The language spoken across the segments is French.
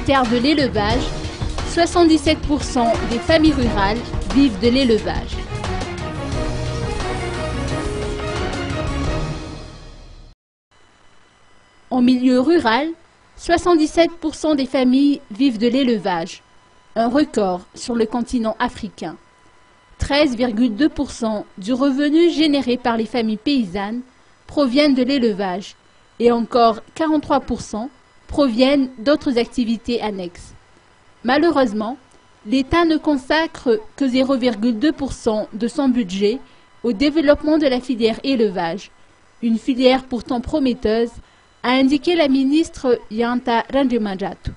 ministère de l'Élevage, 77% des familles rurales vivent de l'élevage. En milieu rural, 77% des familles vivent de l'élevage, un record sur le continent africain. 13,2% du revenu généré par les familles paysannes proviennent de l'élevage et encore 43% proviennent d'autres activités annexes. Malheureusement, l'État ne consacre que 0,2% de son budget au développement de la filière élevage, une filière pourtant prometteuse, a indiqué la ministre Yanta Randemanjatu.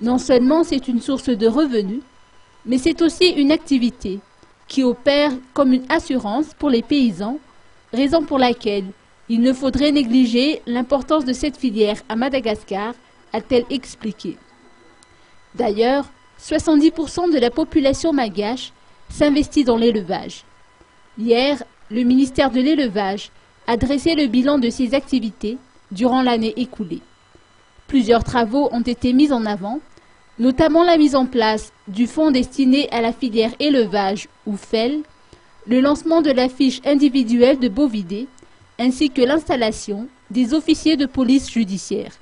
Non seulement c'est une source de revenus, mais c'est aussi une activité qui opère comme une assurance pour les paysans, raison pour laquelle il ne faudrait négliger l'importance de cette filière à Madagascar, a-t-elle expliqué. D'ailleurs, 70% de la population malgache s'investit dans l'élevage. Hier, le ministère de l'Élevage a dressé le bilan de ses activités durant l'année écoulée. Plusieurs travaux ont été mis en avant, notamment la mise en place du fonds destiné à la filière élevage ou FEL, le lancement de la fiche individuelle de bovidés, ainsi que l'installation des officiers de police judiciaire.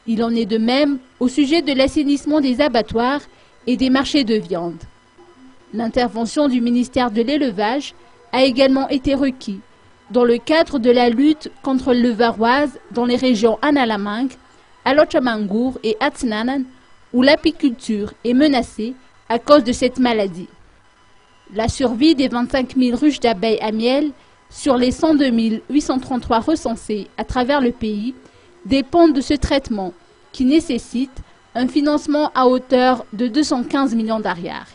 Il en est de même au sujet de l'assainissement des abattoirs et des marchés de viande. L'intervention du ministère de l'Élevage a également été requise dans le cadre de la lutte contre le varroise dans les régions Analamang, Alochamangour et Atsinanan, où l'apiculture est menacée à cause de cette maladie. La survie des 25 000 ruches d'abeilles à miel sur les 102 833 recensées à travers le pays dépend de ce traitement qui nécessite un financement à hauteur de 215 millions d'ariary.